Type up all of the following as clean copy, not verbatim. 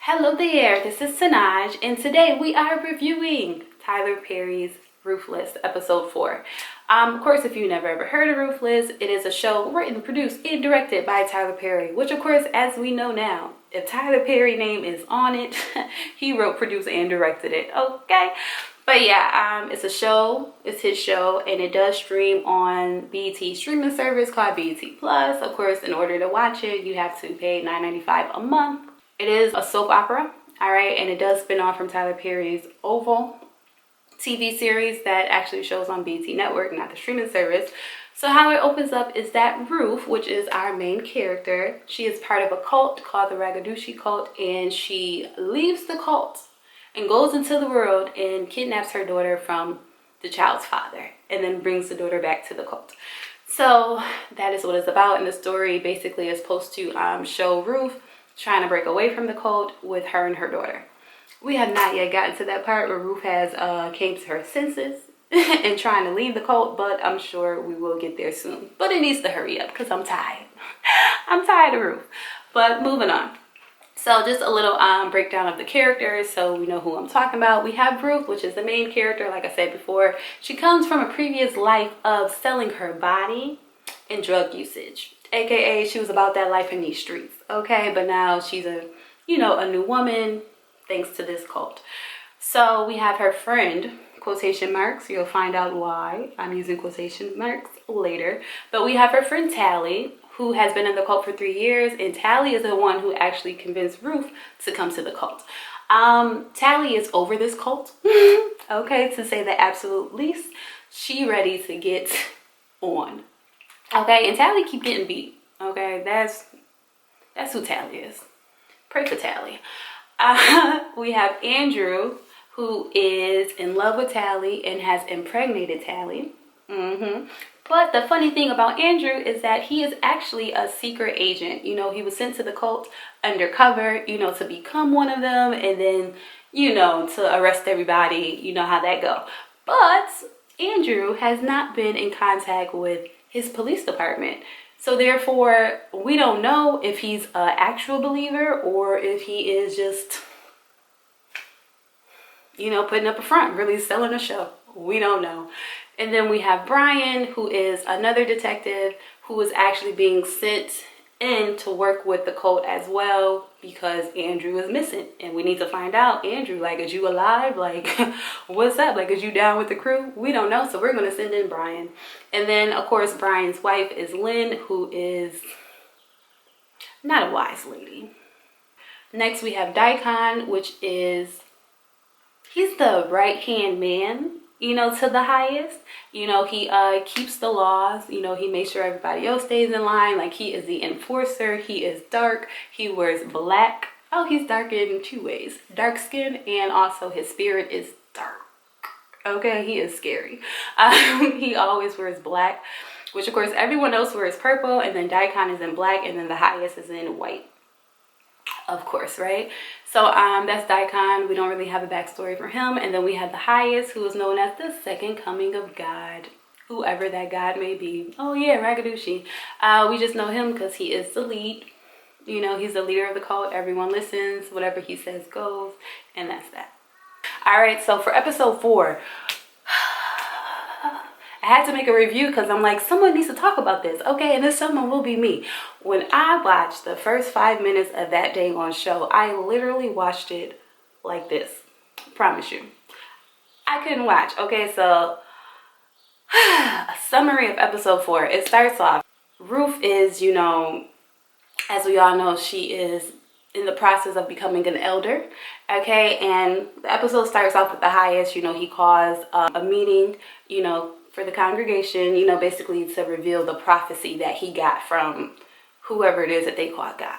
Hello there, this is TrustingTaNaj, and today we are reviewing Tyler Perry's Ruthless, episode 4. Of course, if you never ever heard of Ruthless, it is a show written, produced, and directed by Tyler Perry, which of course, as we know now, if Tyler Perry's name is on it, he wrote, produced, and directed it, okay? But yeah, it's a show, it's his show, and it does stream on BET streaming service called BET Plus. Of course, in order to watch it, you have to pay $9.95 a month. It is a soap opera, all right, and it does spin off from Tyler Perry's Oval TV series that actually shows on BET Network, not the streaming service. So how it opens up is that Ruth, which is our main character, she is part of a cult called the Ragadushi cult, and she leaves the cult and goes into the world and kidnaps her daughter from the child's father and then brings the daughter back to the cult. So that is what it's about, and the story basically is supposed to show Ruth trying to break away from the cult with her and her daughter. We have not yet gotten to that part where Ruth has came to her senses and trying to leave the cult, but I'm sure we will get there soon. But it needs to hurry up because I'm tired. I'm tired of Ruth. But moving on. So just a little breakdown of the characters so we know who I'm talking about. We have Ruth, which is the main character, like I said before. She comes from a previous life of selling her body and drug usage. AKA she was about that life in these streets, okay? But now she's a new woman thanks to this cult. So we have her friend, quotation marks. You'll find out why I'm using quotation marks later. But we have her friend Tally, who has been in the cult for 3 years, and Tally is the one who actually convinced Ruth to come to the cult. Tally is over this cult, okay, to say the absolute least. She ready to get on. Okay, and Tally keep getting beat. Okay, that's who Tally is. Pray for Tally. We have Andrew, who is in love with Tally and has impregnated Tally. But the funny thing about Andrew is that he is actually a secret agent. You know, he was sent to the cult undercover, to become one of them, and then, to arrest everybody. You know how that go. But Andrew has not been in contact with his police department. So therefore, we don't know if he's an actual believer or if he is just, putting up a front, really selling a show. We don't know. And then we have Brian, who is another detective who is actually being sent in to work with the cult as well because Andrew is missing. And we need to find out, Andrew, like, is you alive? Like, what's up? Like, is you down with the crew? We don't know. So we're going to send in Brian. And then, of course, Brian's wife is Lynn, who is not a wise lady. Next, we have Daikon, which is, he's the right-hand man, to the highest. He keeps the laws. He makes sure everybody else stays in line. Like, he is the enforcer. He is dark. He wears black. Oh, he's dark in 2 ways. Dark skin, and also his spirit is dark. Okay, he is scary. He always wears black, which of course everyone else wears purple, and then Daikon is in black, and then the highest is in white. Of course, right? So that's Daikon. We don't really have a backstory for him. And then we have the highest, who is known as the second coming of God, whoever that God may be. Oh yeah, Ragadushi. We just know him because he is the lead. He's the leader of the cult. Everyone listens. Whatever he says goes. And that's that. All right, so for episode 4, I had to make a review because I'm like, someone needs to talk about this. Okay, and this someone will be me. When I watched the first 5 minutes of that dang on show, I literally watched it like this. I promise you. I couldn't watch. Okay, so a summary of episode 4. It starts off. Ruth is, as we all know, she is in the process of becoming an elder. Okay, and the episode starts off with the highest. He calls a meeting, for the congregation, basically to reveal the prophecy that he got from whoever it is that they call God,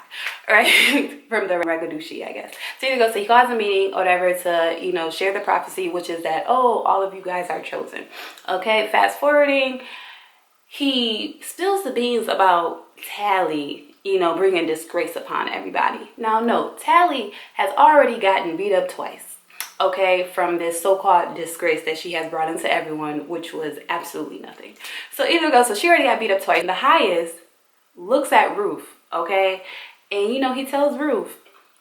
right? From the Ragadushi, I guess. So he calls a meeting or whatever to, share the prophecy, which is that, oh, all of you guys are chosen. Okay, fast forwarding, he spills the beans about Tally, bringing disgrace upon everybody. Now, no, Tally has already gotten beat up twice. Okay, from this so-called disgrace that she has brought into everyone, which was absolutely nothing. So so she already got beat up twice. The highest looks at Ruth, okay, and he tells Ruth,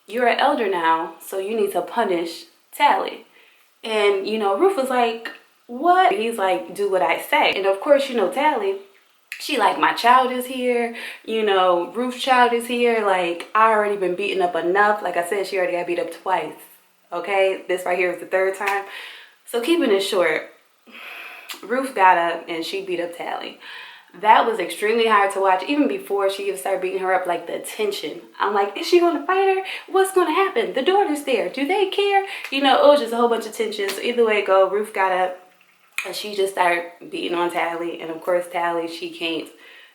you're an elder now, so you need to punish Tally. And, you know, Ruth was like, what? He's like, do what I say. And of course, you know, Tally, she like, my child is here, you know, Ruth's child is here. Like, I already been beaten up enough. Like I said, she already got beat up twice. Okay, this right here is the third time. So keeping it short, Ruth got up and she beat up Tally. That was extremely hard to watch. Even before she even started beating her up, like the tension. I'm like, is she going to fight her? What's going to happen? The daughter's there. Do they care? You know, it was just a whole bunch of tension. So either way it go, Ruth got up and she just started beating on Tally. And of course, Tally, she can't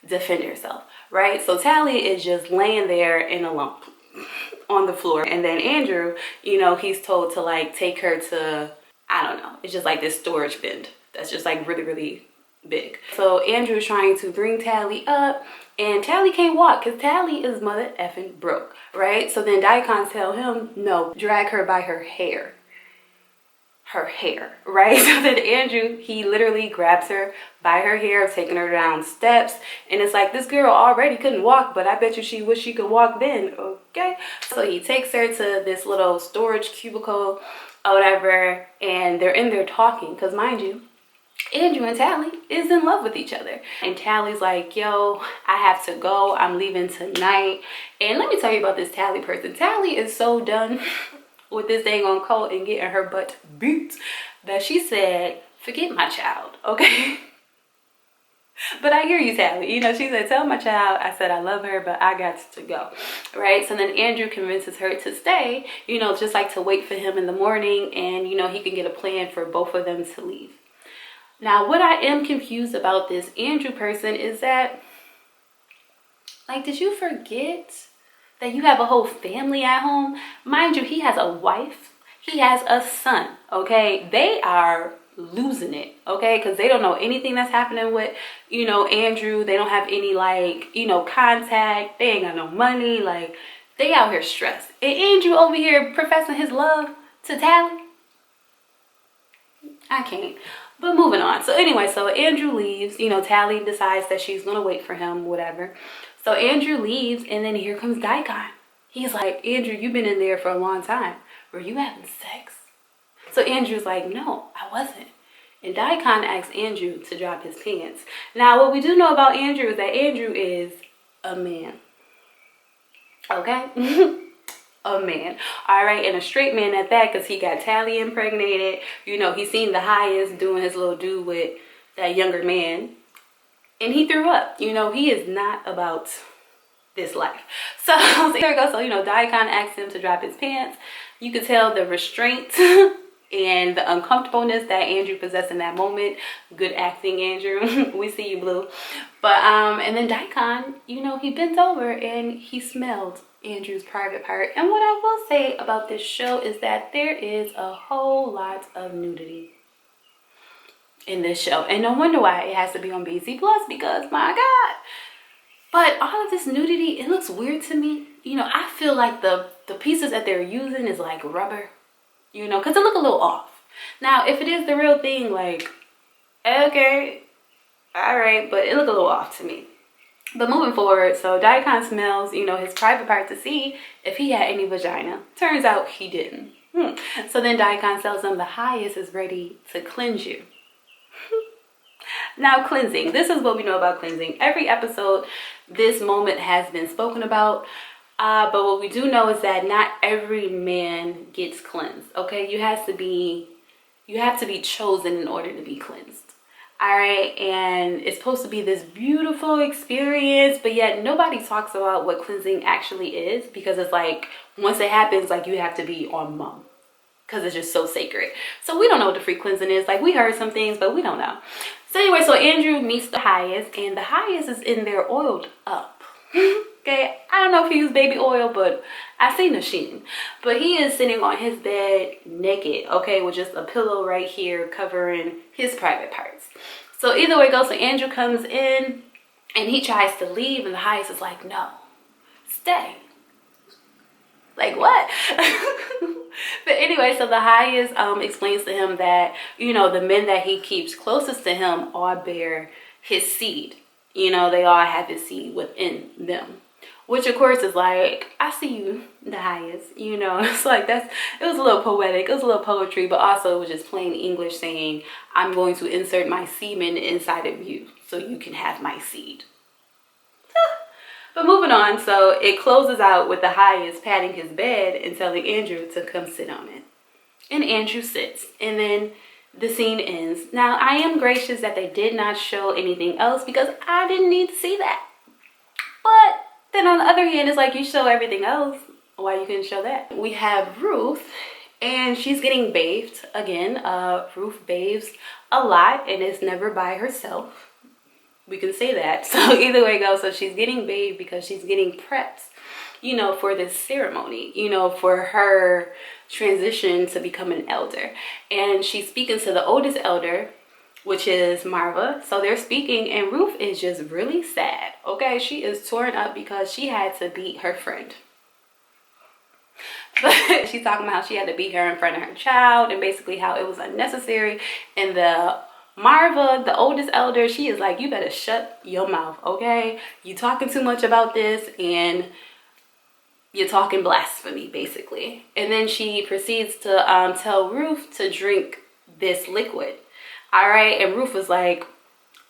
defend herself, right? So Tally is just laying there in a lump on the floor. And then Andrew, you know, he's told to like take her to, I don't know, it's just like this storage bin that's just like really, really big. So Andrew is trying to bring Tally up, and Tally can't walk because Tally is mother effing broke, right? So then Daikon tell him, no, drag her by her hair. Her hair, right? So then Andrew, he literally grabs her by her hair, taking her down steps. And it's like, this girl already couldn't walk, but I bet you she wish she could walk then, okay? So he takes her to this little storage cubicle or whatever, and they're in there talking, because mind you, Andrew and Tally is in love with each other. And Tally's like, yo, I have to go. I'm leaving tonight. And let me tell you about this Tally person. Tally is so done with this dang on cult and getting her butt beat that she said, forget my child, okay? But I hear you, Tally. You know, she said, tell my child I said I love her, but I got to go, right? So then Andrew convinces her to stay, you know, just like to wait for him in the morning, and, you know, he can get a plan for both of them to leave. Now, what I am confused about this Andrew person is that, like, did you forget that you have a whole family at home? Mind you, he has a wife. He has a son, okay? They are losing it, okay? Because they don't know anything that's happening with, you know, Andrew. They don't have any, like, you know, contact. They ain't got no money. Like, they out here stressed. And Andrew over here professing his love to Tally. I can't. But moving on. So anyway, so Andrew leaves. You know, Tally decides that she's going to wait for him, whatever. So Andrew leaves, and then here comes Daikon. He's like, Andrew, you've been in there for a long time. Were you having sex? So Andrew's like, no, I wasn't. And Daikon asks Andrew to drop his pants. Now, what we do know about Andrew is that Andrew is a man. Okay? A man, all right, and a straight man at that, because he got Tally impregnated. You know, he seen the highest doing his little do with that younger man, and he threw up. You know, he is not about this life. So there we go. So, you know, Daikon asked him to drop his pants. You could tell the restraint and the uncomfortableness that Andrew possessed in that moment. Good acting, Andrew. We see you, blue. But and then Daikon, you know, he bent over and he smelled Andrew's private part. And what I will say about this show is that there is a whole lot of nudity in this show, and no wonder why it has to be on BC Plus, because my God. But all of this nudity, it looks weird to me. You know, I feel like the pieces that they're using is like rubber, you know, because it look a little off. Now, if it is the real thing, like, okay, all right, but it look a little off to me. But moving forward, so Daikon smells, you know, his private part to see if he had any vagina. Turns out he didn't. So then Daikon tells him the highest is ready to cleanse you. Now, cleansing. This is what we know about cleansing. Every episode, this moment has been spoken about. But what we do know is that not every man gets cleansed. Okay, you have to be chosen in order to be cleansed. All right, and it's supposed to be this beautiful experience, but yet nobody talks about what cleansing actually is, because it's like once it happens, like you have to be on mum, because it's just so sacred. So we don't know what the free cleansing is. Like, we heard some things, but we don't know. So anyway, so Andrew meets the highest, and the highest is in there oiled up. Okay, I don't know if he used baby oil, but I seen the sheen. But he is sitting on his bed naked, okay, with just a pillow right here covering his private parts. So either way it goes, so Andrew comes in and he tries to leave, and the highest is like, no, stay. Like, what? But anyway, so the highest explains to him that, you know, the men that he keeps closest to him all bear his seed. You know, they all have his seed within them. Which of course is like, I see you, the highest, you know. It's like, it was a little poetic, it was a little poetry, but also it was just plain English saying, I'm going to insert my semen inside of you so you can have my seed. But moving on, so it closes out with the highest patting his bed and telling Andrew to come sit on it. And Andrew sits, and then the scene ends. Now, I am gracious that they did not show anything else because I didn't need to see that. But then on the other hand, it's like you show everything else. Why you couldn't show that? We have Ruth, and she's getting bathed again. Ruth bathes a lot and is never by herself. We can say that. So either way it goes, so she's getting bathed because she's getting prepped, you know, for this ceremony, you know, for her transition to become an elder. And she's speaking to the oldest elder, which is Marva. So they're speaking, and Ruth is just really sad. Okay, she is torn up because she had to beat her friend. But she's talking about how she had to beat her in front of her child, and basically how it was unnecessary. And the Marva, the oldest elder, she is like, you better shut your mouth, okay? You talking too much about this, and you're talking blasphemy, basically. And then she proceeds to tell Ruth to drink this liquid. All right, and Ruth was like,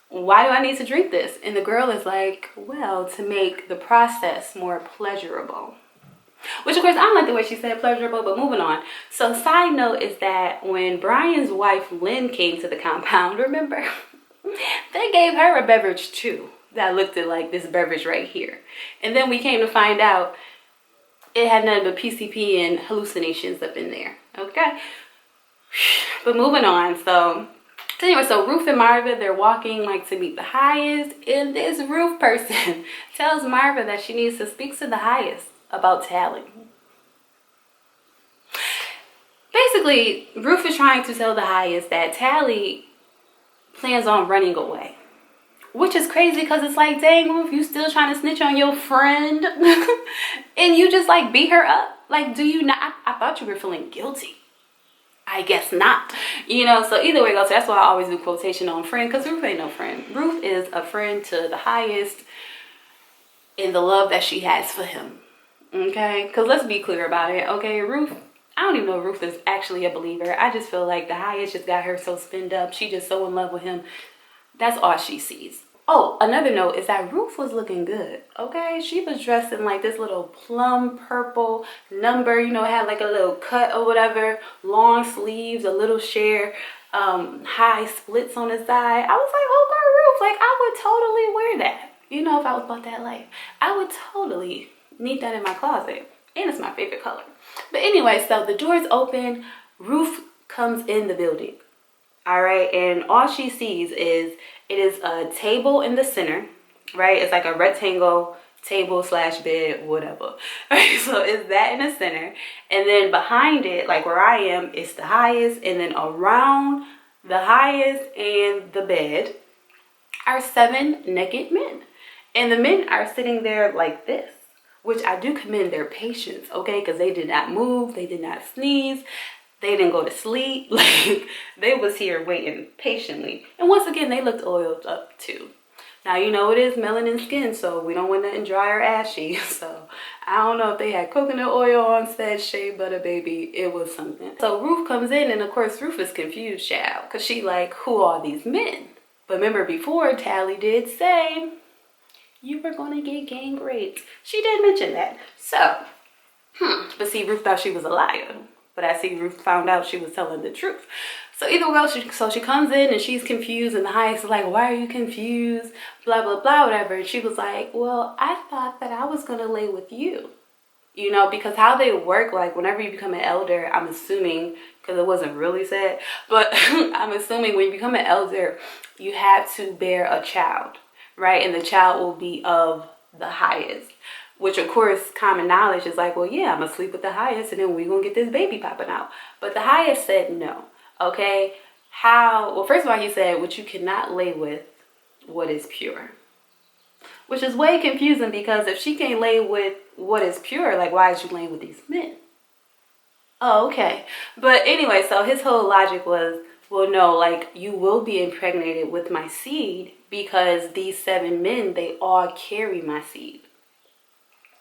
why do I need to drink this? And the girl is like, well, to make the process more pleasurable. Which, of course, I don't like the way she said pleasurable, but moving on. So, side note is that when Brian's wife, Lynn, came to the compound, remember, they gave her a beverage, too, that looked at like this beverage right here. And then we came to find out it had nothing but PCP and hallucinations up in there, okay? But moving on, so anyway, so Ruth and Marva, they're walking like to meet the highest, and this Ruth person tells Marva that she needs to speak to the highest about Tally. Basically, Ruth is trying to tell the highest that Tally plans on running away. Which is crazy because it's like, dang, Ruth, you still trying to snitch on your friend? And you just like beat her up? Like, do you not? I thought you were feeling guilty. I guess not. You know, so either way it goes, so that's why I always do quotation on friend, because Ruth ain't no friend. Ruth is a friend to the highest in the love that she has for him. Okay? Because let's be clear about it. Okay, Ruth, I don't even know if Ruth is actually a believer. I just feel like the highest just got her so spinned up. She just so in love with him. That's all she sees. Oh, another note is that Ruth was looking good, okay? She was dressed in like this little plum purple number, you know, it had like a little cut or whatever, long sleeves, a little sheer, high splits on the side. I was like, oh girl, Ruth, like I would totally wear that. You know, if I was about that life, I would totally need that in my closet. And it's my favorite color. But anyway, so the doors open, Ruth comes in the building. All right, and all she sees is it is a table in the center, right? It's like a rectangle table slash bed, whatever. Right, so it's that in the center, and then behind it, like where I am, it's the highest, and then around the highest and the bed are 7 naked men, and the men are sitting there like this, which I do commend their patience, okay? Because they did not move, they did not sneeze. They didn't go to sleep. Like, they was here waiting patiently. And once again, they looked oiled up too. Now, you know, it is melanin skin, so we don't want nothing dry or ashy. So, I don't know if they had coconut oil on set, shea butter, baby. It was something. So, Ruth comes in, and of course, Ruth is confused, child. Because she like, who are these men? But remember before, Tally did say, you were going to get gang raped. She did mention that. So, but see, Ruth thought she was a liar. But I see Ruth found out she was telling the truth. So either way, so she comes in and she's confused, and the highest is like, why are you confused? Blah, blah, blah, whatever. And she was like, well, I thought that I was going to lay with you. You know, because how they work, like whenever you become an elder, I'm assuming, because it wasn't really said, but I'm assuming when you become an elder, you have to bear a child, right? And the child will be of the highest. Which, of course, common knowledge is like, well, yeah, I'm going to sleep with the highest, and then we're going to get this baby popping out. But the highest said no, okay? How? Well, first of all, he said, what you cannot lay with what is pure. Which is way confusing, because if she can't lay with what is pure, like, why is she laying with these men? Oh, okay. But anyway, so his whole logic was, well, no, like, you will be impregnated with my seed because these 7 men, they all carry my seed.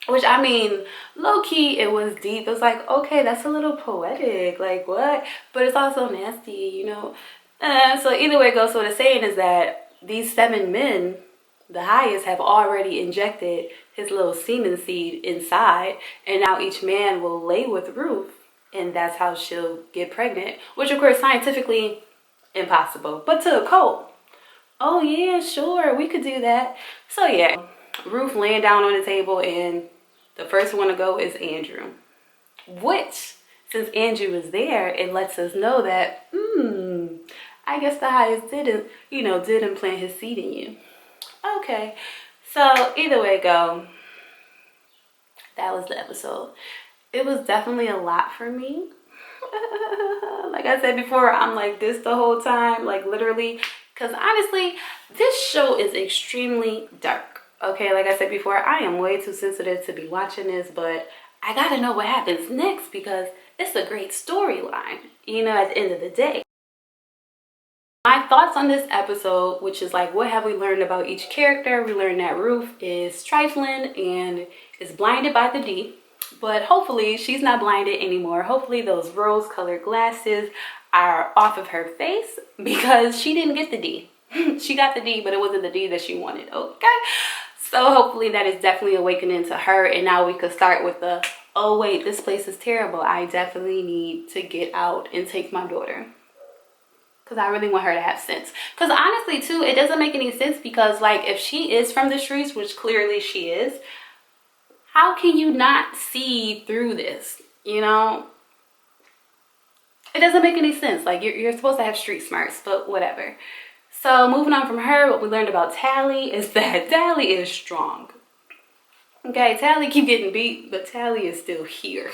Which, I mean, low-key, it was deep. It was like, okay, that's a little poetic. Like, what? But it's also nasty, you know? So either way it goes, so what it's saying is that these 7 men, the highest, have already injected his little semen seed inside. And now each man will lay with Ruth. And that's how she'll get pregnant. Which, of course, scientifically impossible. But to a cult, oh, yeah, sure, we could do that. So, yeah. Ruth laying down on the table, and the first one to go is Andrew. Which, since Andrew is there, it lets us know that, I guess the highest did implant his seed in you. Okay, so either way go, that was the episode. It was definitely a lot for me. Like I said before, I'm like this the whole time, like literally, because honestly, this show is extremely dark. Okay, like I said before, I am way too sensitive to be watching this, but I gotta know what happens next because it's a great storyline, you know, at the end of the day. My thoughts on this episode, which is like, what have we learned about each character? We learned that Ruth is trifling and is blinded by the D, but hopefully she's not blinded anymore. Hopefully those rose-colored glasses are off of her face because she didn't get the D. She got the D, but it wasn't the D that she wanted, okay? So hopefully that is definitely awakening to her, and now we could start with the, oh wait, this place is terrible. I definitely need to get out and take my daughter. Because I really want her to have sense. Because honestly too, it doesn't make any sense because like if she is from the streets, which clearly she is, how can you not see through this? You know? It doesn't make any sense. Like you're supposed to have street smarts, but whatever. So moving on from her, what we learned about Tally is that Tally is strong. Okay, Tally keep getting beat, but Tally is still here.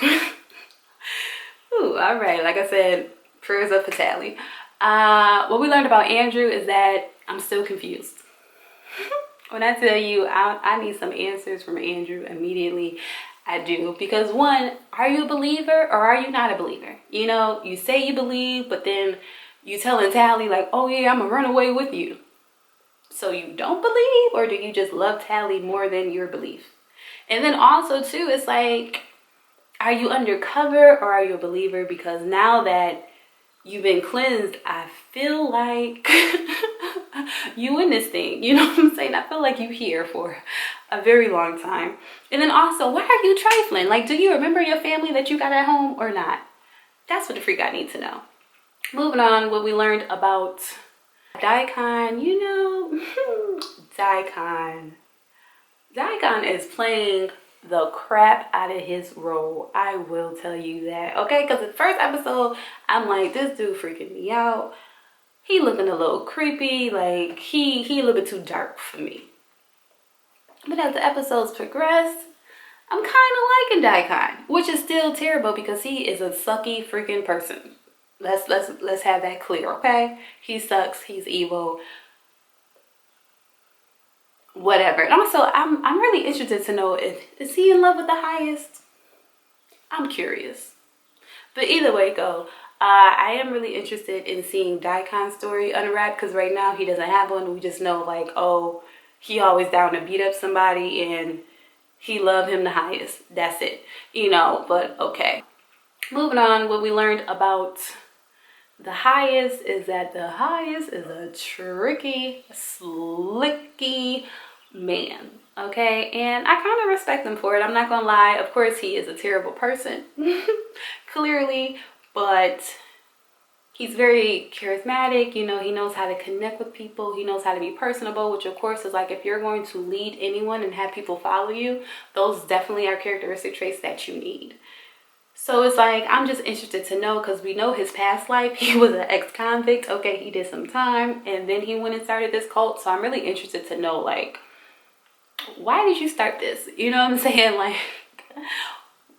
Ooh, all right. Like I said, prayers up for Tally. What we learned about Andrew is that I'm still confused. When I tell you I need some answers from Andrew immediately, I do. Because one, are you a believer or are you not a believer? You know, you say you believe, but then you telling Tally like, oh yeah, I'm gonna run away with you. So you don't believe, or do you just love Tally more than your belief? And then also too, it's like, are you undercover or are you a believer? Because now that you've been cleansed, I feel like you in this thing. You know what I'm saying? I feel like you here for a very long time. And then also, why are you trifling? Like, do you remember your family that you got at home or not? That's what the freak I need to know. Moving on, what we learned about Daikon, you know, Daikon is playing the crap out of his role. I will tell you that, okay? Because the first episode, I'm like, this dude freaking me out. He looking a little creepy, like he a little bit too dark for me. But as the episodes progress, I'm kind of liking Daikon, which is still terrible because he is a sucky freaking person. Let's have that clear, okay? He sucks. He's evil. Whatever. And also, I'm really interested to know is he in love with the highest? I'm curious. But either way go, I am really interested in seeing Daikon's story unwrapped because right now he doesn't have one. We just know like, oh, he always down to beat up somebody and he loved him the highest. That's it. You know, but okay. Moving on, what we learned about the highest is that the highest is a tricky, slicky man, okay? And I kind of respect him for it. I'm not gonna lie. Of course, he is a terrible person, clearly, but he's very charismatic. You know, he knows how to connect with people. He knows how to be personable, which of course is like if you're going to lead anyone and have people follow you, those definitely are characteristic traits that you need. So it's like, I'm just interested to know because we know his past life. He was an ex-convict. Okay, he did some time and then he went and started this cult. So I'm really interested to know, like, why did you start this? You know what I'm saying? Like,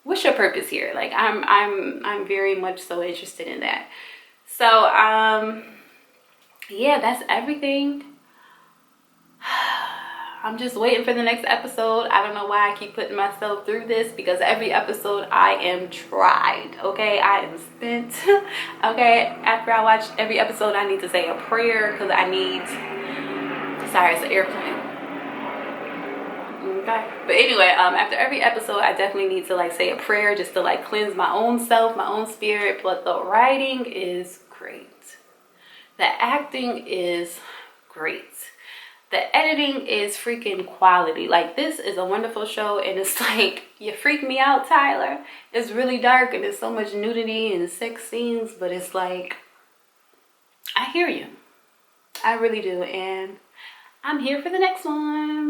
what's your purpose here? Like, I'm very much so interested in that. So, yeah, that's everything. I'm just waiting for the next episode. I don't know why I keep putting myself through this because every episode I am tried, okay? I am spent, okay? After I watch every episode, I need to say a prayer because I need, sorry, it's an airplane. Okay. But anyway, after every episode, I definitely need to like say a prayer just to like cleanse my own self, my own spirit. But the writing is great. The acting is great. The editing is freaking quality. Like, this is a wonderful show, and it's like, you freak me out, Tyler. It's really dark, and there's so much nudity and sex scenes, but it's like, I hear you. I really do, and I'm here for the next one.